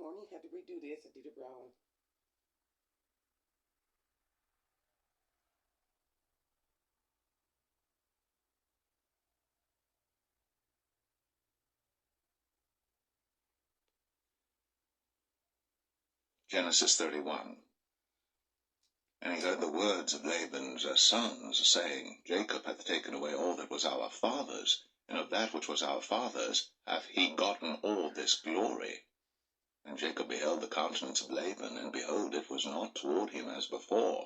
morning. Had to redo this. I did it wrong. Genesis 31. And he heard the words of Laban's sons, saying, Jacob hath taken away all that was our father's, and of that which was our father's hath he gotten all this glory. And Jacob beheld the countenance of Laban, and behold, it was not toward him as before.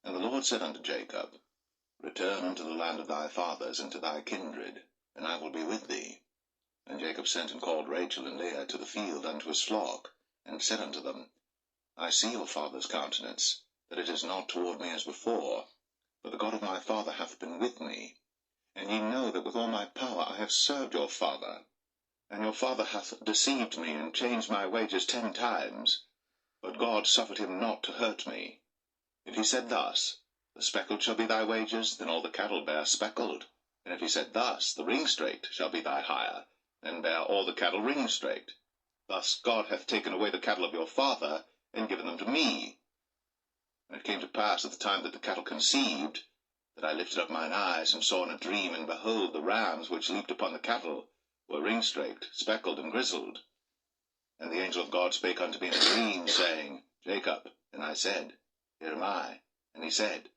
And the Lord said unto Jacob, Return unto the land of thy fathers, and to thy kindred, and I will be with thee. And Jacob sent and called Rachel and Leah to the field unto his flock, and said unto them, I see your father's countenance, that it is not toward me as before, for the God of my father hath been with me. And ye know that with all my power I have served your father. And your father hath deceived me, and changed my wages 10 times. But God suffered him not to hurt me. If he said thus, The speckled shall be thy wages, then all the cattle bear speckled. And if he said thus, The ringstraked shall be thy hire, then bear all the cattle ringstraked. Thus God hath taken away the cattle of your father, and given them to me. And it came to pass at the time that the cattle conceived, that I lifted up mine eyes, and saw in a dream, and behold, the rams which leaped upon the cattle were ringstraked, speckled, and grizzled. And the angel of God spake unto me in a dream, saying, Jacob. And I said, Here am I. And he said,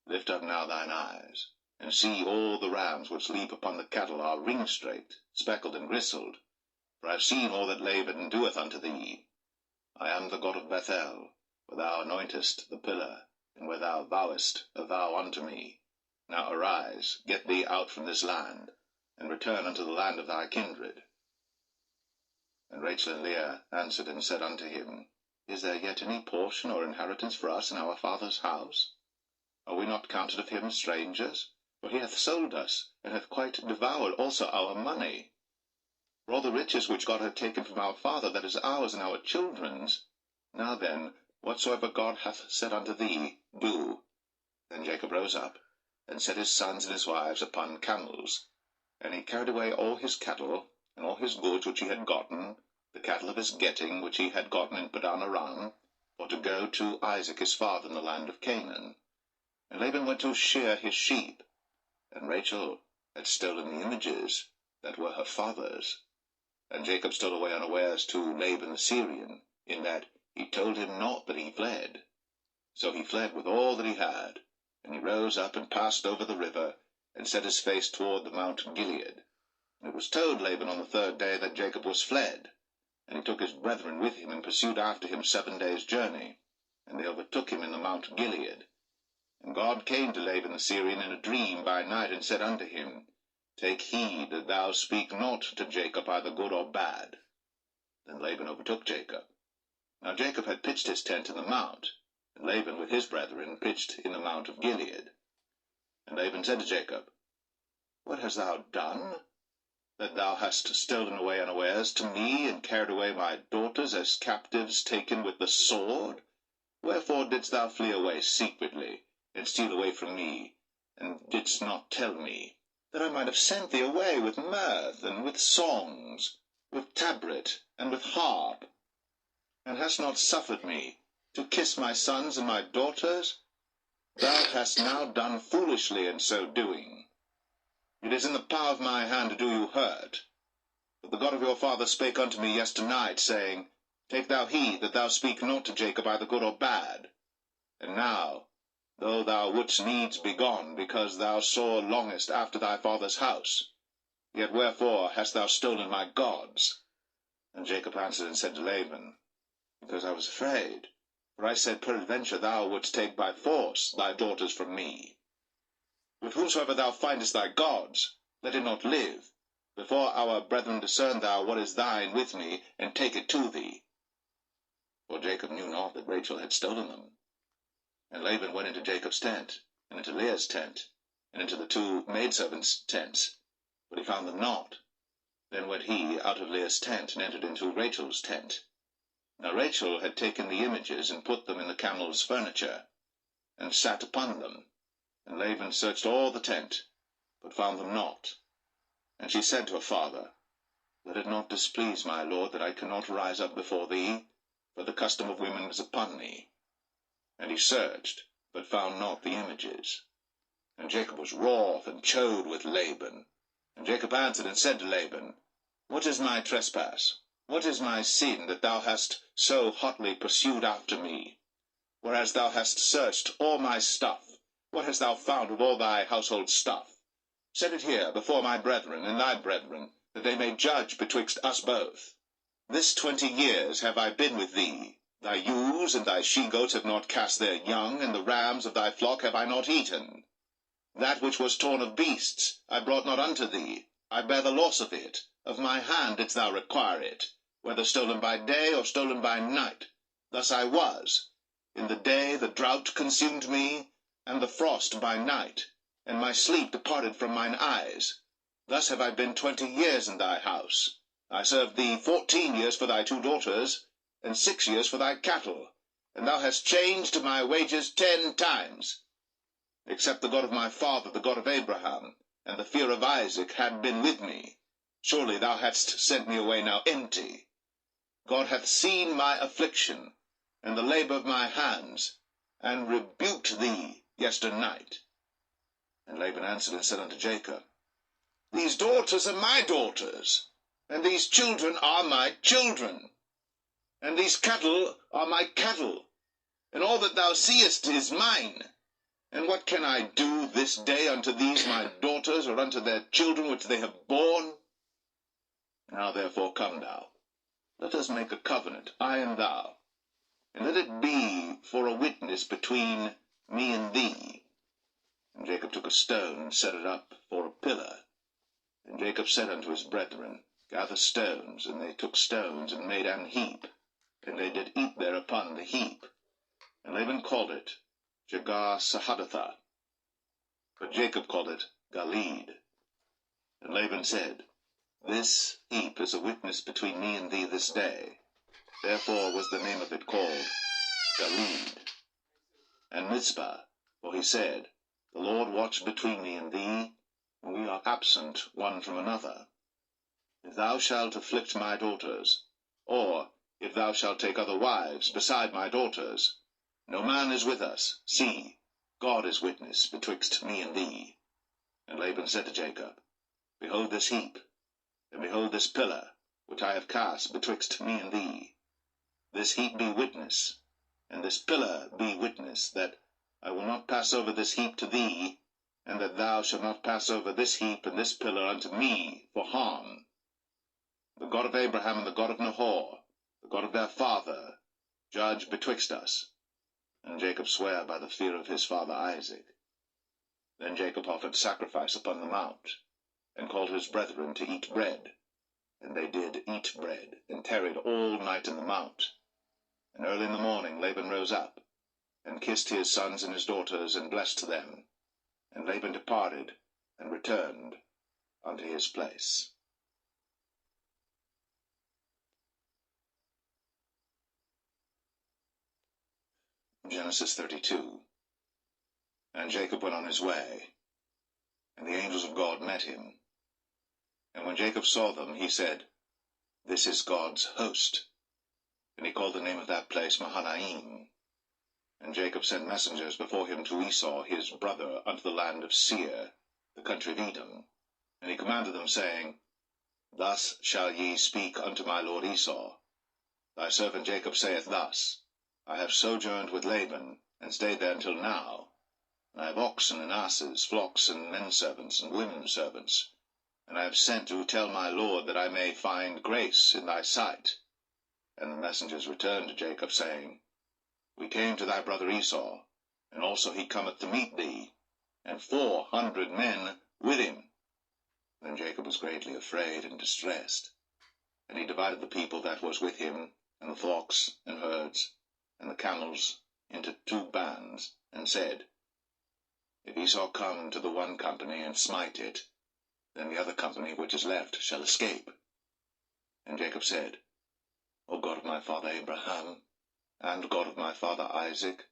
Lift up now thine eyes, and see all the rams which leap upon the cattle are ringstraked, speckled, and grizzled. For I have seen all that Laban doeth unto thee. I am the God of Bethel, where thou anointest the pillar, and where thou vowest a vow unto me. Now arise, get thee out from this land, and return unto the land of thy kindred. And Rachel and Leah answered and said unto him, Is there yet any portion or inheritance for us in our father's house? Are we not counted of him strangers? For he hath sold us, and hath quite devoured also our money. For all the riches which God hath taken from our father, that is ours and our children's. Now then, whatsoever God hath said unto thee, do. Then Jacob rose up, and set his sons and his wives upon camels. And he carried away all his cattle, and all his goods which he had gotten, the cattle of his getting which he had gotten in Padan Aram, for to go to Isaac his father in the land of Canaan. And Laban went to shear his sheep, and Rachel had stolen the images that were her father's. And Jacob stole away unawares to Laban the Syrian, in that he told him not that he fled. So he fled with all that he had, and he rose up and passed over the river, and set his face toward the mount Gilead. And it was told Laban on the 3rd day that Jacob was fled. And he took his brethren with him, and pursued after him 7 days' journey. And they overtook him in the mount Gilead. And God came to Laban the Syrian in a dream by night, and said unto him, Take heed that thou speak not to Jacob either good or bad. Then Laban overtook Jacob. Now Jacob had pitched his tent in the mount, and Laban with his brethren pitched in the mount of Gilead. And Laban said to Jacob, What hast thou done, that thou hast stolen away unawares to me, and carried away my daughters as captives taken with the sword? Wherefore didst thou flee away secretly, and steal away from me, and didst not tell me, that I might have sent thee away with mirth, and with songs, with tabret, and with harp, and hast not suffered me to kiss my sons and my daughters? Thou hast now done foolishly in so doing. It is in the power of my hand to do you hurt. But the God of your father spake unto me yesternight, saying, Take thou heed that thou speak not to Jacob either good or bad. And now, though thou wouldst needs be gone, because thou sore longest after thy father's house, yet wherefore hast thou stolen my gods? And Jacob answered and said to Laban, Because I was afraid, for I said, Peradventure thou wouldst take by force thy daughters from me. With whomsoever thou findest thy gods, let him not live. Before our brethren discern thou what is thine with me, and take it to thee. For Jacob knew not that Rachel had stolen them. And Laban went into Jacob's tent, and into Leah's tent, and into the 2 maidservants' tents, but he found them not. Then went he out of Leah's tent, and entered into Rachel's tent. Now Rachel had taken the images, and put them in the camel's furniture, and sat upon them. And Laban searched all the tent, but found them not. And she said to her father, Let it not displease my lord that I cannot rise up before thee, for the custom of women is upon me. And he searched, but found not the images. And Jacob was wroth and chode with Laban. And Jacob answered and said to Laban, What is my trespass? What is my sin, that thou hast so hotly pursued after me? Whereas thou hast searched all my stuff, what hast thou found of all thy household stuff? Set it here before my brethren and thy brethren, that they may judge betwixt us both. This 20 years have I been with thee. Thy ewes and thy she-goats have not cast their young, and the rams of thy flock have I not eaten. That which was torn of beasts I brought not unto thee. I bear the loss of it. Of my hand didst thou require it, whether stolen by day or stolen by night. Thus I was. In the day the drought consumed me, and the frost by night, and my sleep departed from mine eyes. Thus have I been 20 years in thy house. I served thee 14 years for thy 2 daughters, and 6 years for thy cattle, and thou hast changed my wages 10 times. Except the God of my father, the God of Abraham, and the fear of Isaac had been with me, surely thou hadst sent me away now empty. God hath seen my affliction, and the labour of my hands, and rebuked thee yesternight. And Laban answered and said unto Jacob, These daughters are my daughters, and these children are my children, and these cattle are my cattle, and all that thou seest is mine. And what can I do this day unto these my daughters, or unto their children which they have borne? Now therefore come thou, let us make a covenant, I and thou, and let it be for a witness between me and thee. And Jacob took a stone, and set it up for a pillar. And Jacob said unto his brethren, Gather stones. And they took stones, and made an heap, and they did eat thereupon the heap. And Laban called it Jegar-sahadathah, but Jacob called it Galeed. And Laban said, This heap is a witness between me and thee this day. Therefore was the name of it called Galeed. And Mizpah, for he said, The Lord watch between me and thee, when we are absent one from another. If thou shalt afflict my daughters, or if thou shalt take other wives beside my daughters, no man is with us. See, God is witness betwixt me and thee. And Laban said to Jacob, Behold this heap, and behold this pillar, which I have cast betwixt me and thee. This heap be witness, and this pillar be witness, that I will not pass over this heap to thee, and that thou shalt not pass over this heap and this pillar unto me for harm. The God of Abraham and the God of Nahor, the God of their father, judge betwixt us. And Jacob sware by the fear of his father Isaac. Then Jacob offered sacrifice upon the mount, and called his brethren to eat bread. And they did eat bread, and tarried all night in the mount. And early in the morning Laban rose up, and kissed his sons and his daughters, and blessed them. And Laban departed, and returned unto his place. Genesis 32. And Jacob went on his way, and the angels of God met him. And when Jacob saw them, he said, This is God's host. And he called the name of that place Mahanaim. And Jacob sent messengers before him to Esau his brother unto the land of Seir, the country of Edom. And he commanded them, saying, Thus shall ye speak unto my lord Esau. Thy servant Jacob saith thus, I have sojourned with Laban, and stayed there until now. And I have oxen and asses, flocks and men servants and women servants. And I have sent to tell my lord that I may find grace in thy sight. And the messengers returned to Jacob, saying, We came to thy brother Esau, and also he cometh to meet thee, and 400 men with him. Then Jacob was greatly afraid and distressed. And he divided the people that was with him, and the flocks and herds, and the camels, into 2 bands, and said, If Esau come to the one company, and smite it, then the other company which is left shall escape. And Jacob said, O God of my father Abraham, and God of my father Isaac,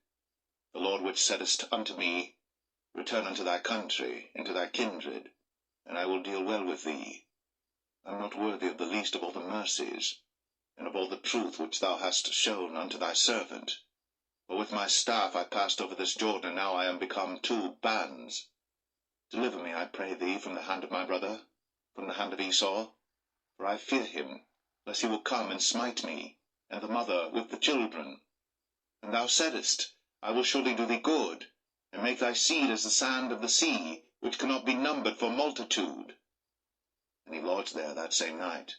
the Lord which saidst unto me, Return unto thy country, into thy kindred, and I will deal well with thee. I am not worthy of the least of all the mercies, and of all the truth which thou hast shown unto thy servant. For with my staff I passed over this Jordan, and now I am become 2 bands. Deliver me, I pray thee, from the hand of my brother, from the hand of Esau, for I fear him, lest he will come and smite me, and the mother with the children. And thou saidst, I will surely do thee good, and make thy seed as the sand of the sea, which cannot be numbered for multitude. And he lodged there that same night,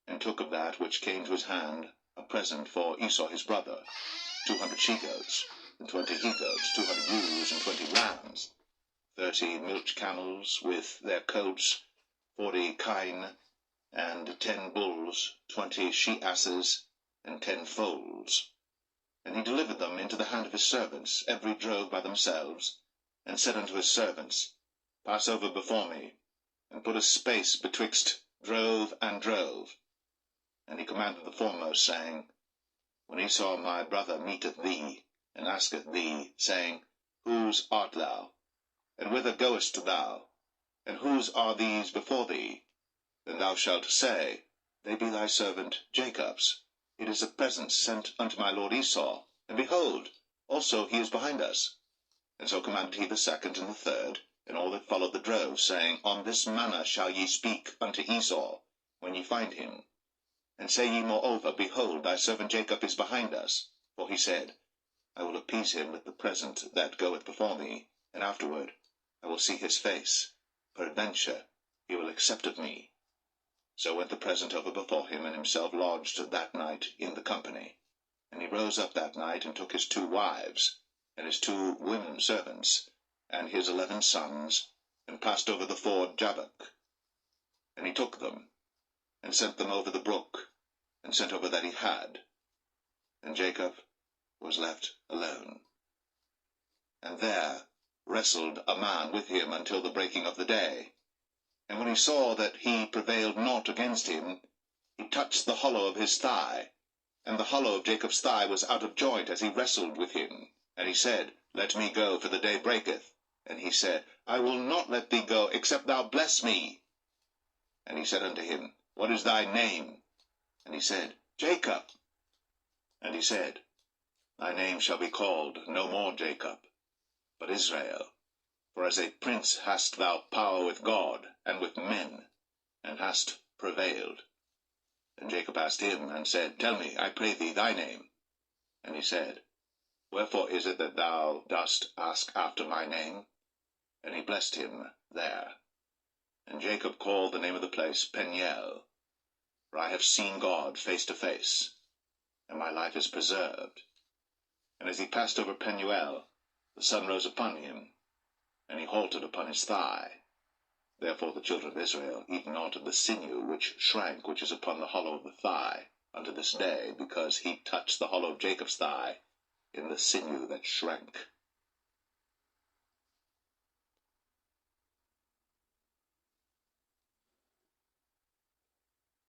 and took of that which came to his hand a present for Esau his brother, 200 she-goats, and 20 he-goats, 200 ewes, and 20 rams, 30 milch camels with their coats, 40 kine, and 10 bulls, 20 she-asses, and 10 foals. And he delivered them into the hand of his servants, every drove by themselves, and said unto his servants, Pass over before me, and put a space betwixt drove and drove. And he commanded the foremost, saying, When Esau my brother meeteth thee, and asketh thee, saying, Whose art thou? And whither goest thou? And whose are these before thee? Then thou shalt say, They be thy servant Jacob's. It is a present sent unto my lord Esau, and behold, also he is behind us. And so commanded he the second and the third, and all that followed the drove, saying, On this manner shall ye speak unto Esau, when ye find him. And say ye moreover, Behold, thy servant Jacob is behind us. For he said, I will appease him with the present that goeth before me, and afterward I will see his face. Peradventure he will accept of me. So went the present over before him, and himself lodged that night in the company. And he rose up that night, and took his 2 wives, and his 2 women servants, and his 11 sons, and passed over the ford Jabbok. And he took them, and sent them over the brook, and sent over that he had. And Jacob was left alone. And there wrestled a man with him until the breaking of the day. And when he saw that he prevailed not against him, he touched the hollow of his thigh. And the hollow of Jacob's thigh was out of joint as he wrestled with him. And he said, Let me go, for the day breaketh. And he said, I will not let thee go, except thou bless me. And he said unto him, What is thy name? And he said, Jacob. And he said, Thy name shall be called no more Jacob, but Israel. For as a prince hast thou power with God and with men, and hast prevailed. And Jacob asked him, and said, Tell me, I pray thee, thy name. And he said, Wherefore is it that thou dost ask after my name? And he blessed him there. And Jacob called the name of the place Peniel, for I have seen God face to face, and my life is preserved. And as he passed over Penuel, the sun rose upon him, and he halted upon his thigh. Therefore the children of Israel eat not of the sinew which shrank, which is upon the hollow of the thigh, unto this day, because he touched the hollow of Jacob's thigh in the sinew that shrank.